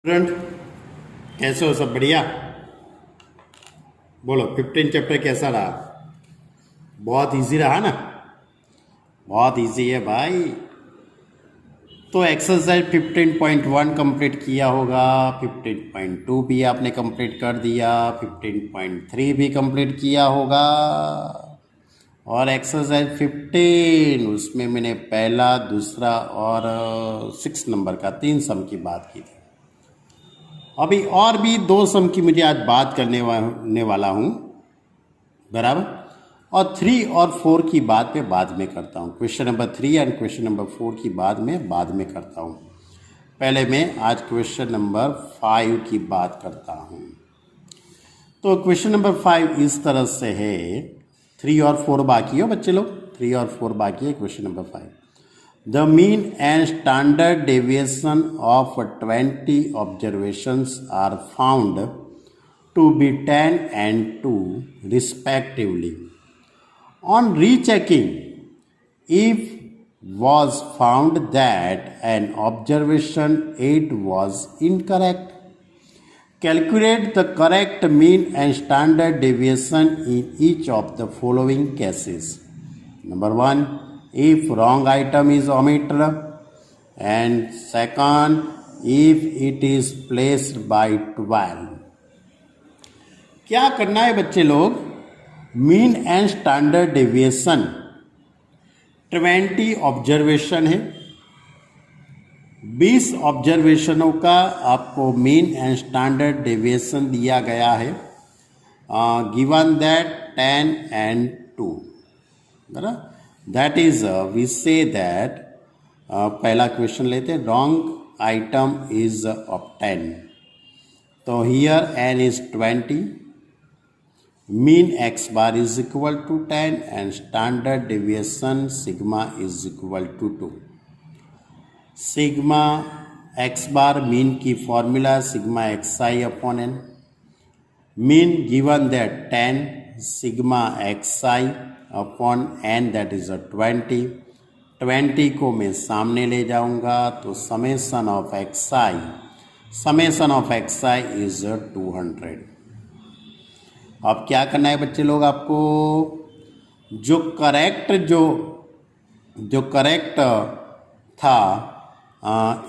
Student कैसे हो? सब बढ़िया? बोलो 15 चैप्टर कैसा रहा? बहुत इजी रहा ना? बहुत इजी है भाई। तो एक्सरसाइज 15.1 कंप्लीट किया होगा, 15.2 भी आपने कंप्लीट कर दिया, 15.3 भी कंप्लीट किया होगा, और एक्सरसाइज 15 उसमें मैंने पहला, दूसरा और 6 नंबर का 3 सम की बात की थी। अभी और भी 2 सम की मुझे आज बात करने वाला हूँ, बराबर। और 3 और 4 की बात मैं बाद में करता हूँ। Question number 3 and question number 4 की बात मैं बाद में करता हूँ। पहले मैं आज क्वेश्चन नंबर 5 की बात करता हूँ। तो क्वेश्चन नंबर 5 इस तरह से है, 3 और 4 बाकी हो बच्चे लोग, 3 और 4 बाकी है। Question number 5, the mean and standard deviation of 20 observations are found to be 10 and 2 respectively. On rechecking, if was found that an observation 8 was incorrect, calculate the correct mean and standard deviation in each of the following cases. Number 1, if wrong item is omitted, and second, if it is placed by 12. क्या करना है बच्चे लोग? Mean and standard deviation 20 observation है, 20 ऑब्जर्वेशनों का आपको mean and standard deviation दिया गया है, गिवन दैट 10 and 2, बराबर। That is we say that, पहला क्वेश्चन लेते हैं, रॉन्ग आइटम इज ऑफ 10, तो here n is 20, mean x bar is equal to 10 and standard deviation sigma is equal to 2। Sigma x bar mean की formula sigma xi upon n, mean given that 10 sigma xi upon n that is 20 को मैं सामने ले जाऊंगा तो summation of xi is 200। अब क्या करना है बच्चे लोग? आपको जो करेक्ट था,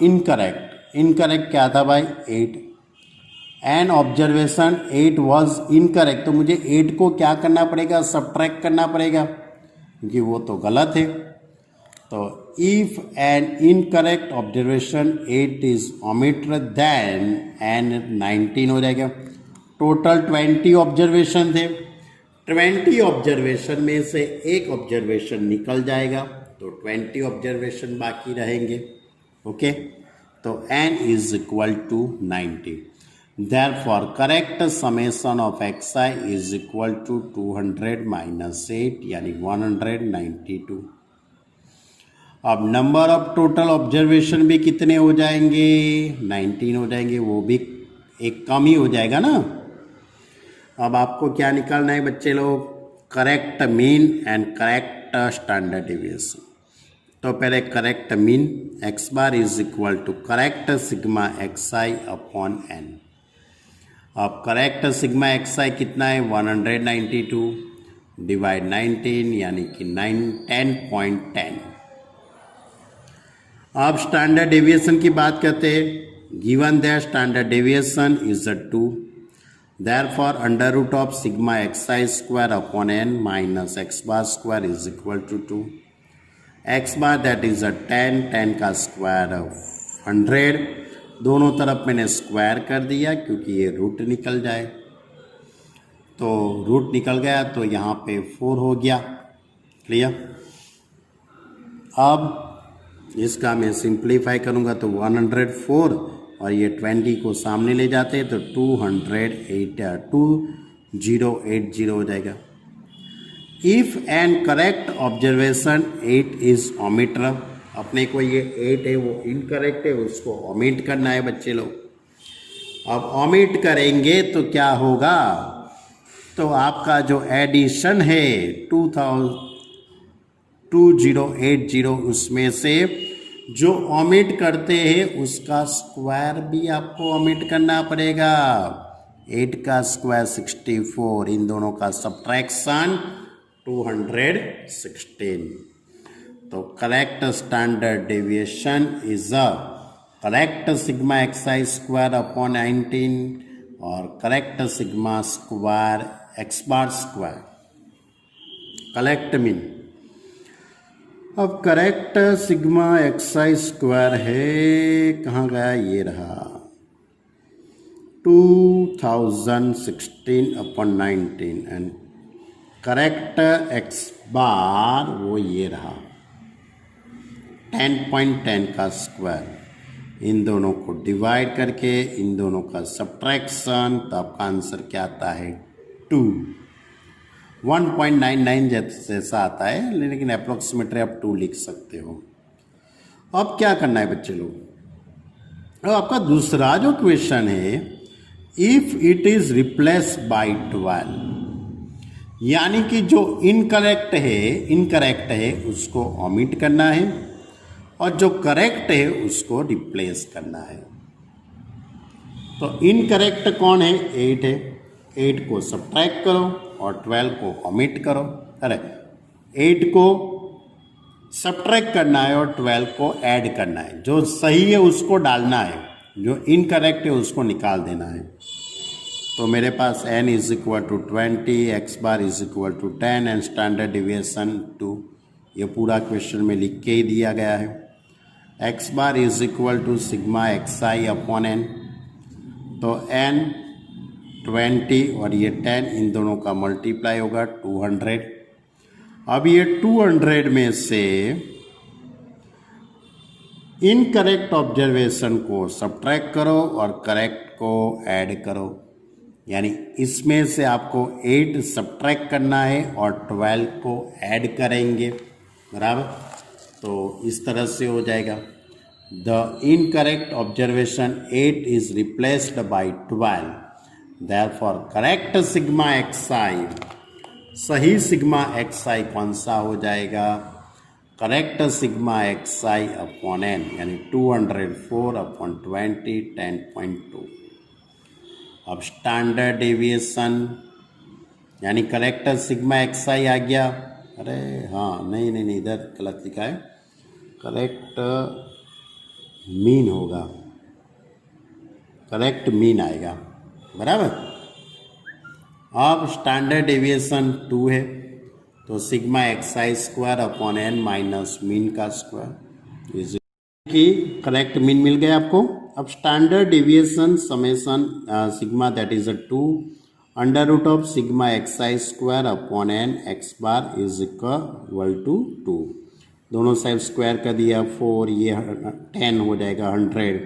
इनकरेक्ट क्या था भाई? 8, एन ऑब्जर्वेशन 8 वॉज इनकरेक्ट, तो मुझे 8 को क्या करना पड़ेगा? सबट्रैक्ट करना पड़ेगा, क्योंकि वो तो गलत है। तो if an incorrect observation 8 is omitted then n 19 हो जाएगा। टोटल 20 ऑब्जर्वेशन थे, 20 ऑब्जर्वेशन में से एक ऑब्जर्वेशन निकल जाएगा, तो 20 ऑब्जर्वेशन बाकी रहेंगे। ओके, तो n is equal to 90। Therefore, correct summation of xi is equal to 200 minus 8 यानी 192। अब नंबर ऑफ टोटल ऑब्जर्वेशन भी कितने हो जाएंगे? 19 हो जाएंगे, वो भी एक कम ही हो जाएगा ना। अब आपको क्या निकालना है बच्चे लोग? Correct mean and correct standard deviation. तो पहले correct mean x bar is equal to correct sigma xi upon n। अब करेक्ट सिग्मा xi कितना है? 192 डिवाइड 19 यानी कि 10.10। अब स्टैंडर्ड डेविएशन की बात करते हैं। Given that standard deviation is 2, therefore under root of sigma xi square upon n minus x bar square is equal to 2। x bar that is 10 का स्क्वायर 100, दोनों तरफ मैंने स्क्वायर कर दिया क्योंकि ये रूट निकल जाए, तो रूट निकल गया तो यहाँ पे 4 हो गया। क्लियर? अब इसका मैं सिंप्लीफाई करूँगा तो 104 और ये 20 को सामने ले जाते हैं तो 2080 हो जाएगा। If an correct observation 8 is omitted, अपने को ये 8 है वो इनकरेक्ट है, उसको ओमिट करना है बच्चे लोग। अब ओमिट करेंगे तो क्या होगा? तो आपका जो एडिशन है 2080 उसमें से जो ओमिट करते हैं उसका स्क्वायर भी आपको ओमिट करना पड़ेगा। 8 का स्क्वायर 64, इन दोनों का सब्ट्रैक्शन 216। तो correct standard deviation is a correct sigma x square upon 19 और correct sigma square x bar square, correct mean. अब करेक्ट सिग्मा एक्स स्क्वायर है, कहाँ गया, ये रहा 2016 अपॉन 19 एंड करेक्ट एक्स बार वो ये रहा 10.10 का स्क्वायर। इन दोनों को डिवाइड करके इन दोनों का सब्ट्रैक्शन, तो आपका आंसर क्या आता है 2। 1.99 जैसा आता है, लेकिन अप्रोक्सीमेटली आप 2 लिख सकते हो। अब क्या करना है बच्चे लोग, अब आपका दूसरा जो क्वेश्चन है, if it is replace by 12, यानी कि जो इनकरेक्ट है उसको ओमिट करना है और जो करेक्ट है उसको रिप्लेस करना है। तो इनकरेक्ट कौन है, 8 है, 8 को सब्ट्रैक्ट करो और 12 को ओमिट करो। अरे 8 को सब्ट्रैक्ट करना है और 12 को ऐड करना है। जो सही है उसको डालना है, जो इनकरेक्ट है उसको निकाल देना है। तो मेरे पास n is equal to 20, x bar is equal to 10 and standard deviation 2। ये पूरा क्वेश्चन में लिख के ही दिया गया है। X bar is equal to sigma x i upon n, तो n 20 और ये 10, इन दोनों का मल्टीप्लाई होगा 200। अब ये 200 में से इनकरेक्ट ऑब्जर्वेशन को सब्ट्रैक्ट करो और करेक्ट को ऐड करो, यानी इसमें से आपको 8 सब्ट्रैक्ट करना है और 12 को ऐड करेंगे, बराबर। तो इस तरह से हो जाएगा, the incorrect observation 8 is replaced by 12, therefore correct sigma x i, सही सिग्मा एक्स आई कौन सा हो जाएगा, correct sigma x i upon n, यानी 204 अपॉन 20 10.2। अब स्टैंडर्ड डेविएशन यानी करेक्ट सिग्मा एक्स आई आ गया। अरे हाँ, नहीं इधर गलत लिखा है, करेक्ट मीन होगा, करेक्ट मीन आएगा, बराबर। अब स्टैंडर्ड डेविएशन 2 है, तो sigma x i square upon n minus mean का स्क्वायर इज कि करेक्ट मीन मिल गया आपको। अब standard deviation summation sigma that is 2 under root of sigma x i square upon n x bar is equal to 2। दोनों side square कर दिया 4, ये 10 हो जाएगा 100,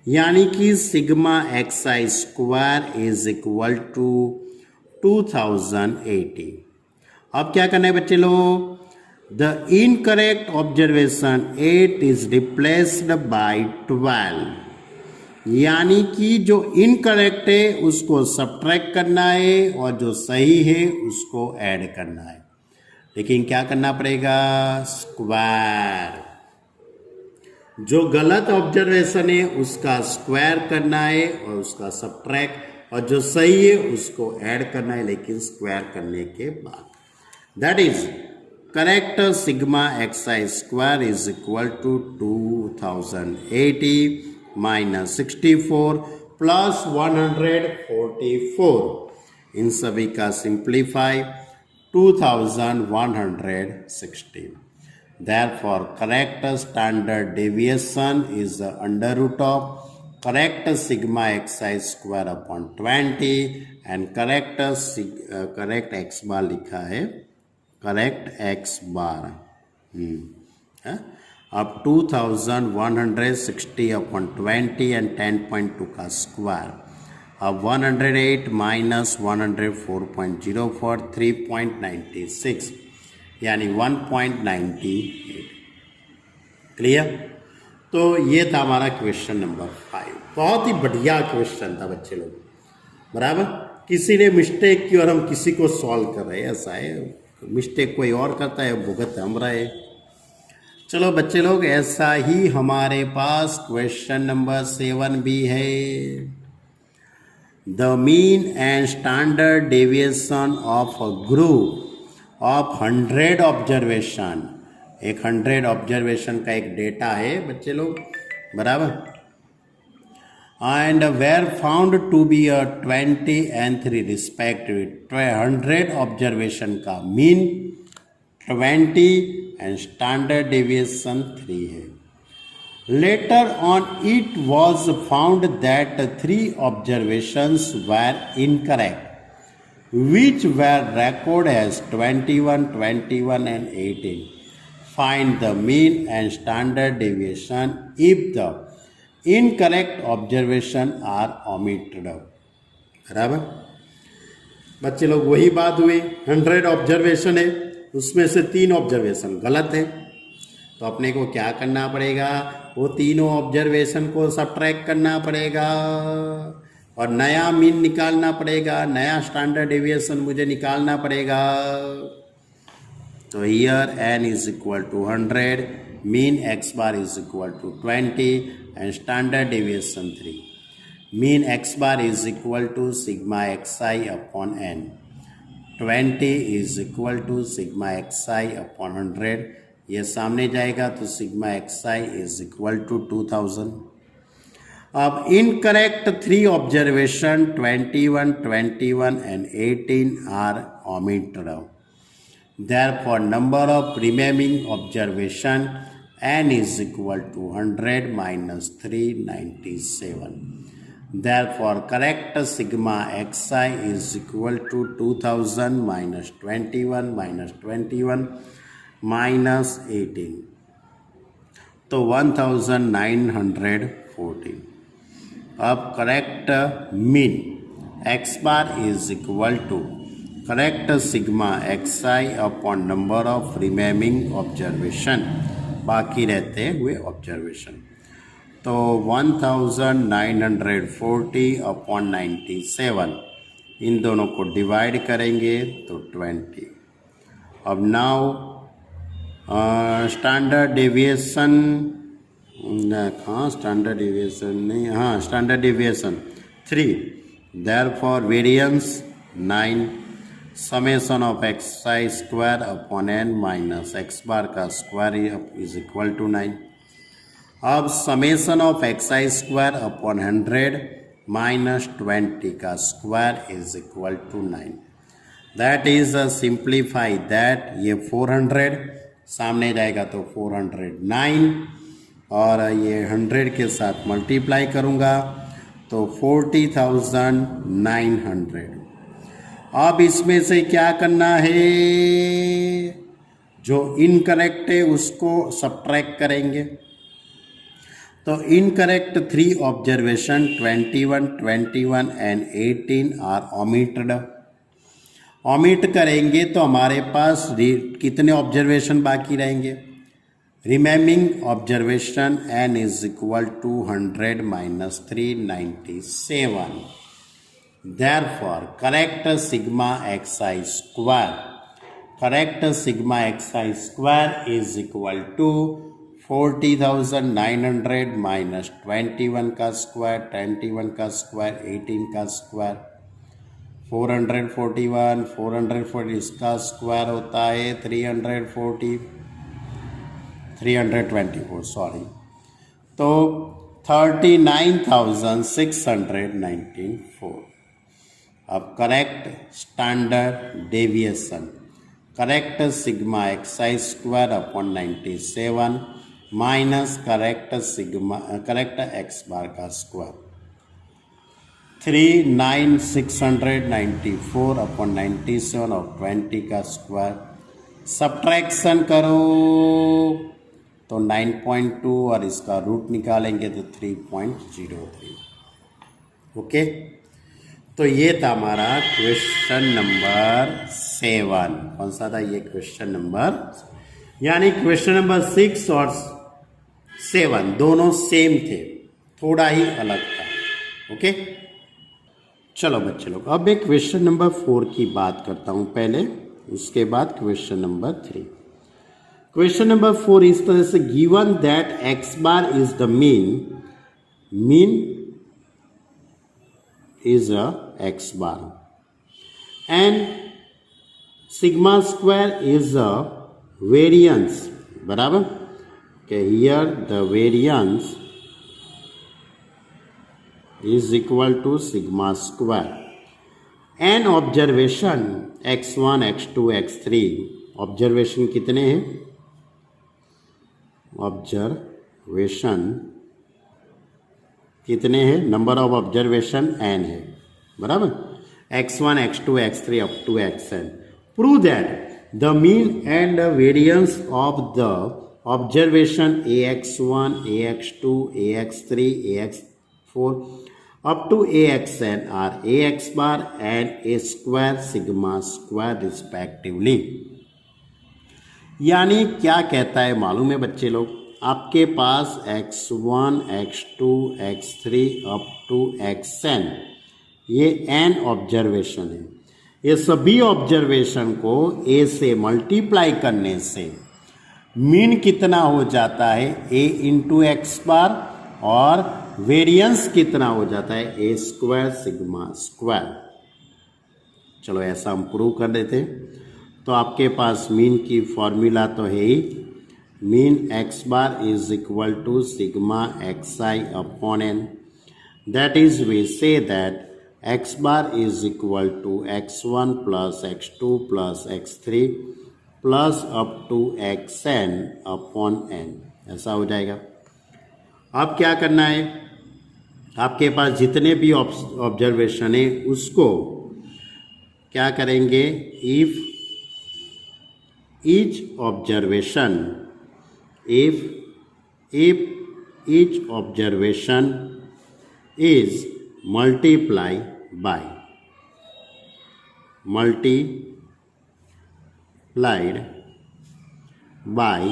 यानी कि sigma x i square is equal to 2080। अब क्या करना है बच्चे लोग, the incorrect observation 8 is replaced by 12, यानी कि जो इनकरेक्ट है उसको सब्ट्रैक्ट करना है और जो सही है उसको ऐड करना है। लेकिन क्या करना पड़ेगा, स्क्वायर, जो गलत ऑब्जर्वेशन है उसका स्क्वायर करना है और उसका सब्ट्रैक्ट, और जो सही है उसको ऐड करना है, लेकिन स्क्वायर करने के बाद। That is correct sigma x i square is equal to 2080 minus 64 plus 144, इन सभी का simplify 2160। Therefore correct standard deviation is the under root of correct sigma xi square upon 20 and correct x bar लिखा है, correct x bar अब 2160 upon 20 and 10.2 का square. अब 108 minus 104.04 3.96 यानी 1.98। Clear. तो ये था हमारा क्वेश्चन नंबर 5। बहुत ही बढ़िया क्वेश्चन था बच्चे लोग, बराबर। किसी ने मिस्टेक की और हम किसी को सॉल्व कर रहे हैं, ऐसा है। मिस्टेक कोई और करता है, भुगत हम रहे। चलो बच्चे लोग, ऐसा ही हमारे पास क्वेश्चन नंबर 7 भी है। The mean and standard deviation of a group of 100 observation, एक 100 ऑब्जर्वेशन का एक डेटा है बच्चे लोग, बराबर, and were found to be a 20 and 3 respective. 100 observation का मीन 20 एंड स्टैंडर्ड डेविएशन 3 है। Later on, it was found that 3 observations were incorrect, which were recorded as 21, 21 and 18. Find the mean and standard deviation if the incorrect observation are omitted. बराबर बच्चे लोग, वही बात हुई, 100 observation है, उसमें से 3 ऑब्जर्वेशन गलत है, तो अपने को क्या करना पड़ेगा, वो तीनों ऑब्जर्वेशन को सबट्रैक्ट करना पड़ेगा और नया मीन निकालना पड़ेगा, नया स्टैंडर्ड डेविएशन मुझे निकालना पड़ेगा। तो here n is equal to 100, mean x bar is equal to 20 and standard deviation 3। Mean x bar is equal to sigma xi upon n, 20 is equal to sigma xi upon 100, ये सामने जाएगा तो sigma xi is equal to 2000। अब incorrect 3 observation 21, 21 and 18 are omitted. Therefore, number of remaining observation n is equal to 100 minus 397. Therefore, correct sigma xi is equal to 2000 minus 21 minus 21 minus 18, तो 1914। अब correct mean x bar is equal to correct sigma xi upon number of remaining observation, बाकी रहते हुए observation, तो 1940 upon 97, इन दोनों को divide करेंगे तो 20। अब नाउ स्टैंडर्ड डेविएशन, हाँ स्टैंडर्ड डेविएशन नहीं, हाँ standard deviation 3, therefore variance 9, summation of xi square upon n minus x bar का स्क्वायर इज इक्वल टू 9। अब summation of xi square upon 100 minus 20 का square is equal to 9। That is simplify that, ये 400 सामने जाएगा तो 409 और ये 100 के साथ मल्टीप्लाई करूँगा तो 40,900। अब इसमें से क्या करना है, जो इनकरेक्ट है उसको सबट्रैक्ट करेंगे, तो incorrect 3 observation 21, 21 and 18 are omitted। Omit करेंगे तो हमारे पास कितने ऑब्जर्वेशन बाकी रहेंगे, remaining observation n is equal to 100 minus 397। Therefore correct sigma xi square, correct sigma xi square is equal to 40,900 minus 21 का स्क्वायर, 21 का स्क्वायर, 18 का स्क्वायर, 441, 440 इसका स्क्वायर होता है 324 सॉरी, तो 39,694। अब correct standard deviation, correct sigma xi square upon 97 minus correct sigma correct x bar का square, 39,694 upon 97 और 20 का स्क्वायर, सब्ट्रैक्शन करो तो 9.2 और इसका रूट निकालेंगे तो 3.03। ओके, तो ये था हमारा क्वेश्चन नंबर 7। कौन सा था ये, क्वेश्चन नंबर, यानी क्वेश्चन नंबर 6 और 7 दोनों सेम थे, थोड़ा ही अलग था। ओके, चलो बच्चे लोग, अब एक क्वेश्चन नंबर 4 की बात करता हूँ पहले, उसके बाद क्वेश्चन नंबर 3। क्वेश्चन नंबर 4 इस तरह से, given that x bar is the mean is a x bar and sigma square is a variance, बराबर के here the variance is equal to sigma square n observation x1 x2 x3, observation कितने हैं? Observation कितने हैं? Number of observation n है, बराबर, x1 x2 x3 up to xn. Prove that the mean and variance of the observation ax1 ax2 ax3 ax4 up to axn are ax bar and a square sigma square respectively. यानी क्या कहता है मालूम है बच्चे लोग? आपके पास x1 x2 x3 up to xn ये n ऑब्जर्वेशन है. ये सभी ऑब्जर्वेशन को a से मल्टीप्लाई करने से मीन कितना हो जाता है? a इंटू एक्स बार, और वेरियंस कितना हो जाता है? ए स्क्वायर सिग्मा स्क्वायर. चलो ऐसा हम प्रूव कर देते हैं. तो आपके पास मीन की फॉर्मूला तो है ही, mean x bar is equal to sigma x i upon n. That is we say that x bar is equal to x1 plus x2 plus x3 plus up to xn upon n. ऐसा हो जाएगा. अब क्या करना है? आपके पास जितने भी ऑब्जर्वेशन है उसको क्या करेंगे? If each observation is multiplied by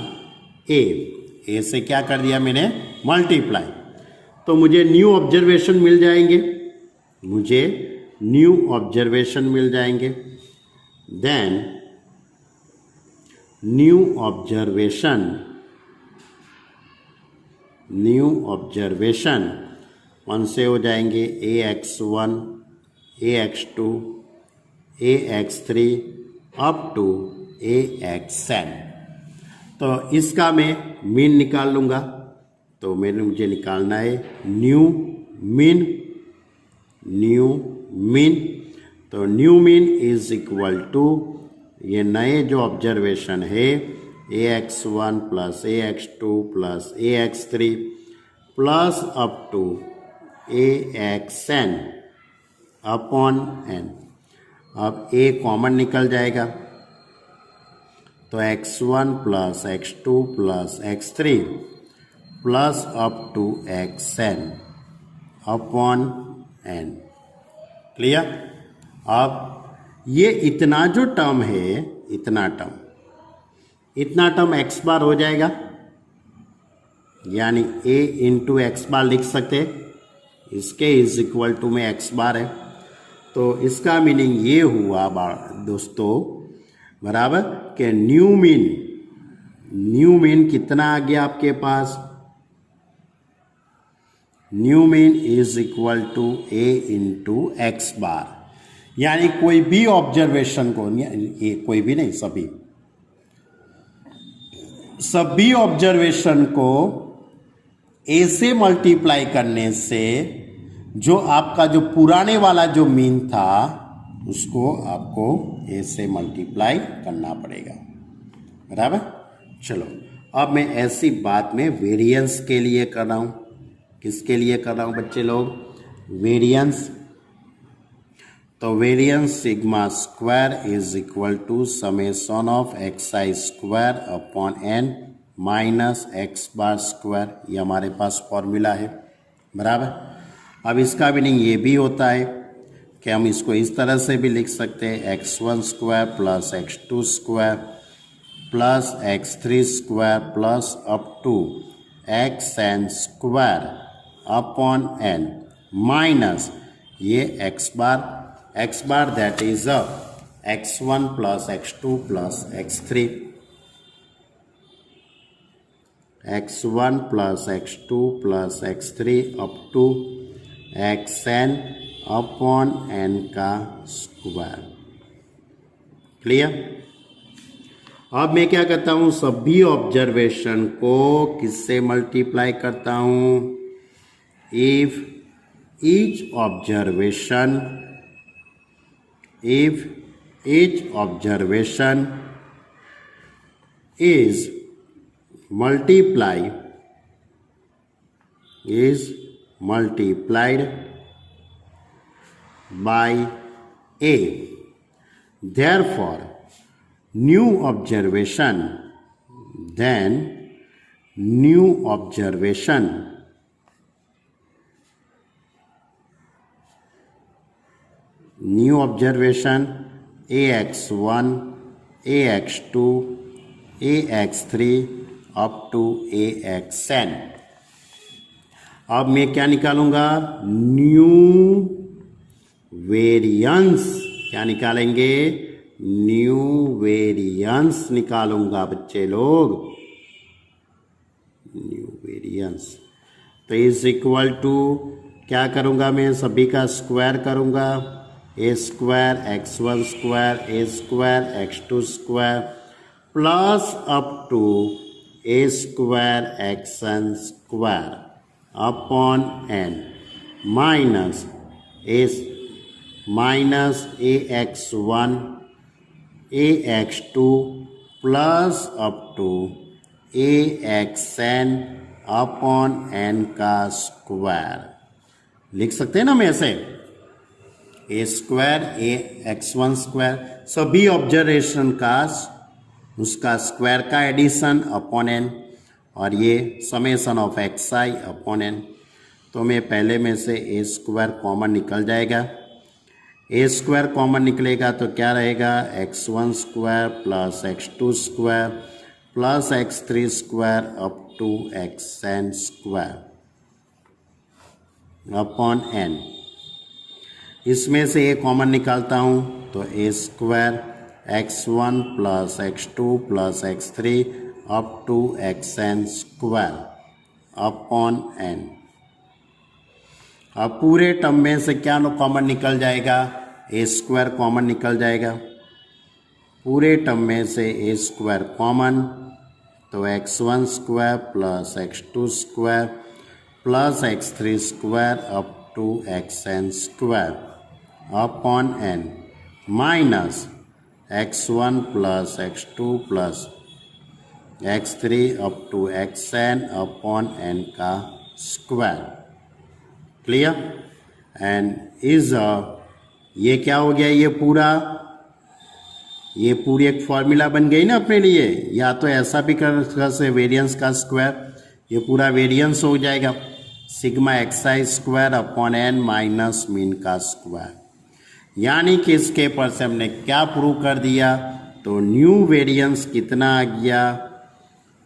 a से क्या कर दिया मैंने? मल्टीप्लाई. तो मुझे न्यू ऑब्जर्वेशन मिल जाएंगे, देन न्यू ऑब्जर्वेशन कौन से हो जाएंगे? ax1 ax2 ax3 up to axn. तो इसका मैं मीन निकाल लूँगा. तो मुझे निकालना है न्यू मीन. तो new mean is equal to ये नए जो ऑब्जर्वेशन है ax1 plus ax2 plus ax3 plus up to axn upon n. अब a कॉमन निकल जाएगा तो x1 plus x2 plus x3 plus up to xn upon n. Clear? अब ये इतना जो टर्म है, इतना टर्म x बार हो जाएगा, यानी a इंटू एक्स बार लिख सकते हैं. इसके इज इक्वल टू में x बार है. तो इसका मीनिंग ये हुआ दोस्तों, बराबर, कि न्यू मीन कितना आ गया आपके पास? New mean is equal to a into x bar. यानी कोई भी ऑब्जर्वेशन को, ये कोई भी नहीं, सभी ऑब्जर्वेशन को a से मल्टीप्लाई करने से जो आपका जो पुराने वाला जो मीन था उसको आपको a से मल्टीप्लाई करना पड़ेगा, बराबर. चलो अब मैं ऐसी बात में वेरिएंस के लिए कर रहा हूँ. किसके लिए कर रहा हूँ बच्चे लोग? वेरिएंस. तो variance sigma square is equal to summation of x i square upon n minus x bar square. ये हमारे पास फॉर्मूला है, बराबर. अब इसका मीनिंग ये भी होता है कि हम इसको इस तरह से भी लिख सकते हैं, x1 square plus x2 square plus x3 square plus up to xn square upon n minus ये x bar that is x1 plus x2 plus x3. x1 plus x2 plus x3 up to xn upon n का square. Clear. अब मैं क्या करता हूं, सभी observation को किससे मल्टीप्लाई करता हूं, if each observation is multiplied by a, therefore new observation ax1 ax2 ax3 up to axn। अब मैं क्या निकालूंगा, न्यू वेरिएंस। क्या निकालेंगे, न्यू वेरिएंस निकालूंगा बच्चे लोग, न्यू वेरिएंस। तो इज इक्वल टू क्या करूंगा, मैं सभी का स्क्वायर करूंगा, a square x1 square a square x2 square plus up to a square xn square upon n minus a x1 a x2 plus up to a xn upon n का square. लिख सकते हैं ना मैं ऐसे, a square a x1 square, सभी observation का उसका स्क्वायर का एडिशन अपॉन n, और ये summation of xi upon n। तो मैं पहले में से ए स्क्वायर कॉमन निकल जाएगा, ए स्क्वायर कॉमन निकलेगा तो क्या रहेगा, x1 square plus x2 square plus x3 square up to xn square upon n। इसमें से ए कॉमन निकालता हूँ तो a square x1 plus x2 plus x3 up to xn square upon n। अब पूरे टर्म में से क्या कॉमन निकल जाएगा, ए स्क्वायर कॉमन निकल जाएगा, पूरे टर्म में से ए स्क्वायर कॉमन, तो x1 square plus x2 square plus x3 square up to xn square upon n minus x1 plus x2 plus x3 up to xn upon n का square. Clear. And is ये क्या हो गया, ये पूरी एक formula बन गई ना अपने लिए, या तो ऐसा भी कर सकते वेरिएंस का स्क्वायर, ये पूरा वेरिएंस हो जाएगा sigma xi square upon n minus mean का स्क्वायर। यानी कि इसके पर से हमने क्या प्रूव कर दिया, तो न्यू वेरिएंस कितना आ गया,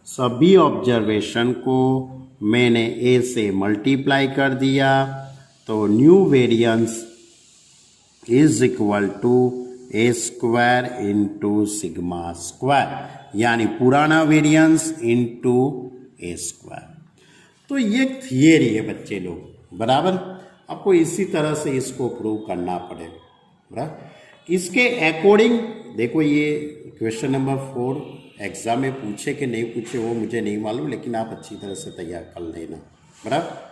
सभी ऑब्जर्वेशन को मैंने ए से मल्टीप्लाई कर दिया, तो new variance is equal to a square into sigma square, यानी पुराना वेरिएंस इंटू ए स्क्वायर। तो ये थियरी है बच्चे लोग, बराबर। आपको इसी तरह से इसको प्रूव करना पड़ेगा, बराबर। इसके अकॉर्डिंग देखो, ये क्वेश्चन नंबर 4 एग्जाम में पूछे कि नहीं पूछे वो मुझे नहीं मालूम, लेकिन आप अच्छी तरह से तैयार कर लेना, बराबर।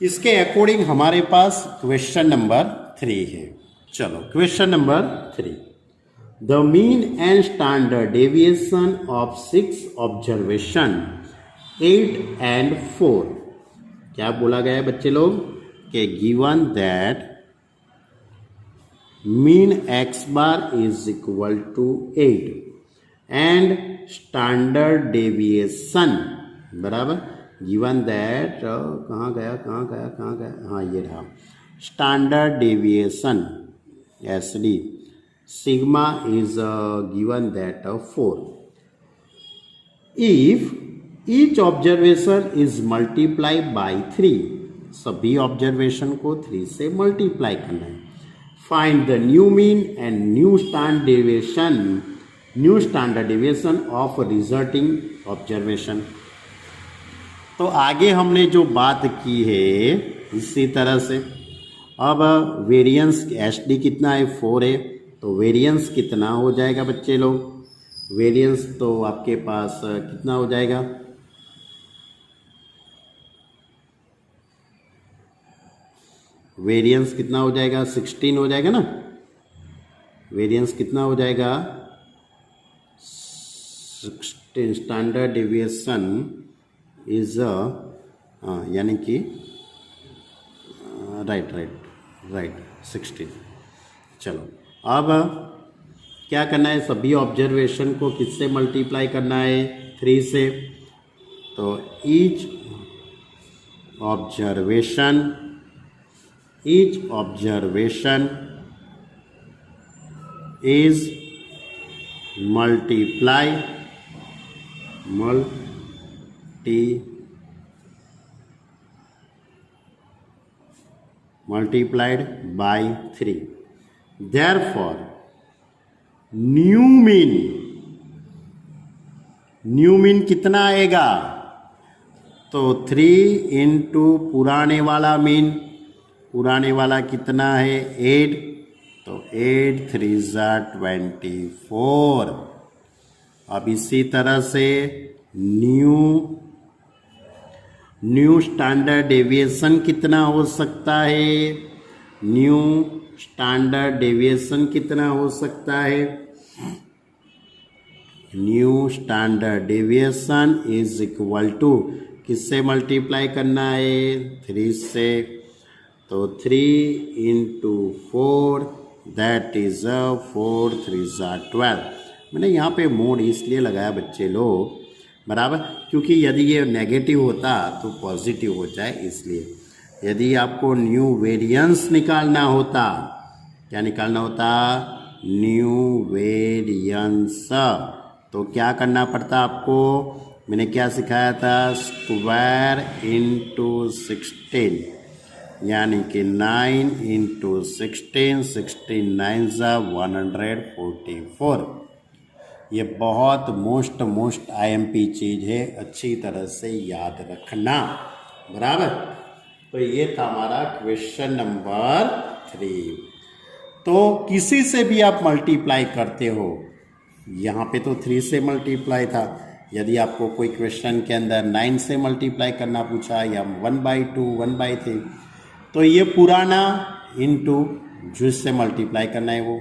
इसके अकॉर्डिंग हमारे पास क्वेश्चन नंबर 3 है। चलो question number 3, the mean and standard deviation of 6 observation 8 and 4। क्या बोला गया है बच्चे लोग कि given that mean x bar is equal to 8 and standard deviation, बराबर। गिवन दैट कहाँ गया, हाँ ये रहा, standard deviation SD sigma is given that 4 if each observation is multiply by 3। सभी ऑब्जर्वेशन को 3 से मल्टीप्लाई करना है। Find the new mean and new standard deviation of resulting observation. तो आगे हमने जो बात की है इसी तरह से, अब वेरिएंस एच डी कितना है 4 है, तो वेरिएंस कितना हो जाएगा बच्चे लोग, वेरिएंस तो आपके पास कितना हो जाएगा, वेरिएंस कितना हो जाएगा 16 हो जाएगा ना, वेरिएंस कितना हो जाएगा 16, स्टैंडर्ड डेविएशन इज यानी कि राइट 16। चलो अब क्या करना है, सभी ऑब्जर्वेशन को किससे मल्टीप्लाई करना है 3 से, तो each observation is multiplied by 3. Therefore new mean कितना आएगा, तो 3 इंटू पुराने वाला कितना है 8, तो 8 3 24। अब इसी तरह से न्यू स्टैंडर्ड डेविएशन कितना हो सकता है, न्यू स्टैंडर्ड डेविएशन कितना हो सकता है, new standard deviation is equal to किससे मल्टीप्लाई करना है 3 से, तो 3 इंटू 4 दैट इज 4 3 12। मैंने यहाँ पे मोड इसलिए लगाया बच्चे लोग बराबर, क्योंकि यदि ये नेगेटिव होता तो पॉजिटिव हो जाए, इसलिए यदि आपको न्यू वेरिएंस निकालना होता, क्या निकालना होता न्यू वेरिएंस, तो क्या करना पड़ता आपको, मैंने क्या सिखाया था स्क्वायर इंटू 16 यानी कि 9 इंटू 16 9 144। ये बहुत मोस्ट आईएमपी चीज़ है, अच्छी तरह से याद रखना बराबर। तो ये था हमारा क्वेश्चन नंबर 3। तो किसी से भी आप मल्टीप्लाई करते हो, यहाँ पे तो 3 से मल्टीप्लाई था, यदि आपको कोई क्वेश्चन के अंदर 9 से मल्टीप्लाई करना पूछा या 1/2 1/3, तो ये पुराना इंटू जिससे मल्टीप्लाई करना है वो,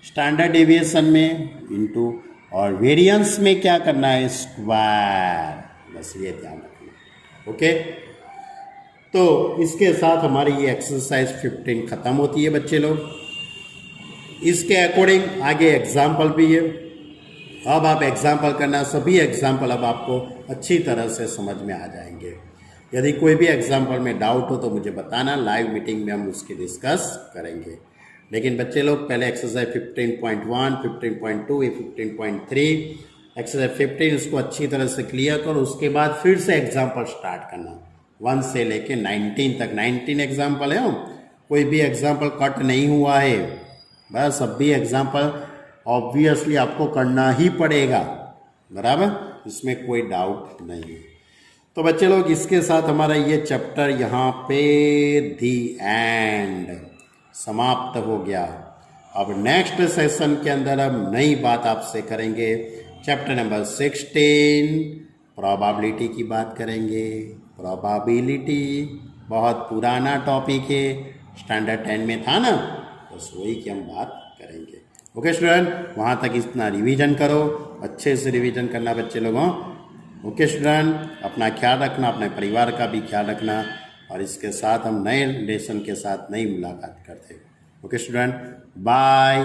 स्टैंडर्ड डेविएशन में इंटू, और वेरिएंस में क्या करना है स्क्वायर, बस ये ध्यान रखना। ओके, तो इसके साथ हमारी ये एक्सरसाइज 15 ख़त्म होती है बच्चे लोग। इसके अकॉर्डिंग आगे एग्जाम्पल भी है, अब आप एग्जाम्पल करना, सभी एग्जाम्पल अब आपको अच्छी तरह से समझ में आ जाएंगे। यदि कोई भी एग्जाम्पल में डाउट हो तो मुझे बताना, लाइव मीटिंग में हम उसकी डिस्कस करेंगे। लेकिन बच्चे लोग पहले एक्सरसाइज 15.1, 15.2, 15.3, एक्सरसाइज 15 इसको अच्छी तरह से क्लियर करो, उसके बाद फिर से एग्जाम्पल स्टार्ट करना 1 से लेके 19 तक। 19 एग्जाम्पल है, कोई भी एग्जाम्पल कट नहीं हुआ है, बस अब भी एग्जाम्पल ऑब्वियसली आपको करना ही पड़ेगा बराबर, इसमें कोई डाउट नहीं है। तो बच्चे लोग इसके साथ हमारा ये चैप्टर यहाँ पे दी एंड समाप्त हो गया। अब नेक्स्ट सेशन के अंदर हम नई बात आपसे करेंगे, चैप्टर नंबर 16 प्रोबेबिलिटी की बात करेंगे। प्रोबेबिलिटी बहुत पुराना टॉपिक है, स्टैंडर्ड 10 में था ना, बस वही की हम बात करेंगे। ओके स्टूडेंट, वहाँ तक इतना रिवीजन करो, अच्छे से रिवीजन करना बच्चे लोगों। ओके स्टूडेंट, अपना ख्याल रखना, अपने परिवार का भी ख्याल रखना, और इसके साथ हम नए लेसन के साथ नई मुलाकात करते हैं। Okay student, bye.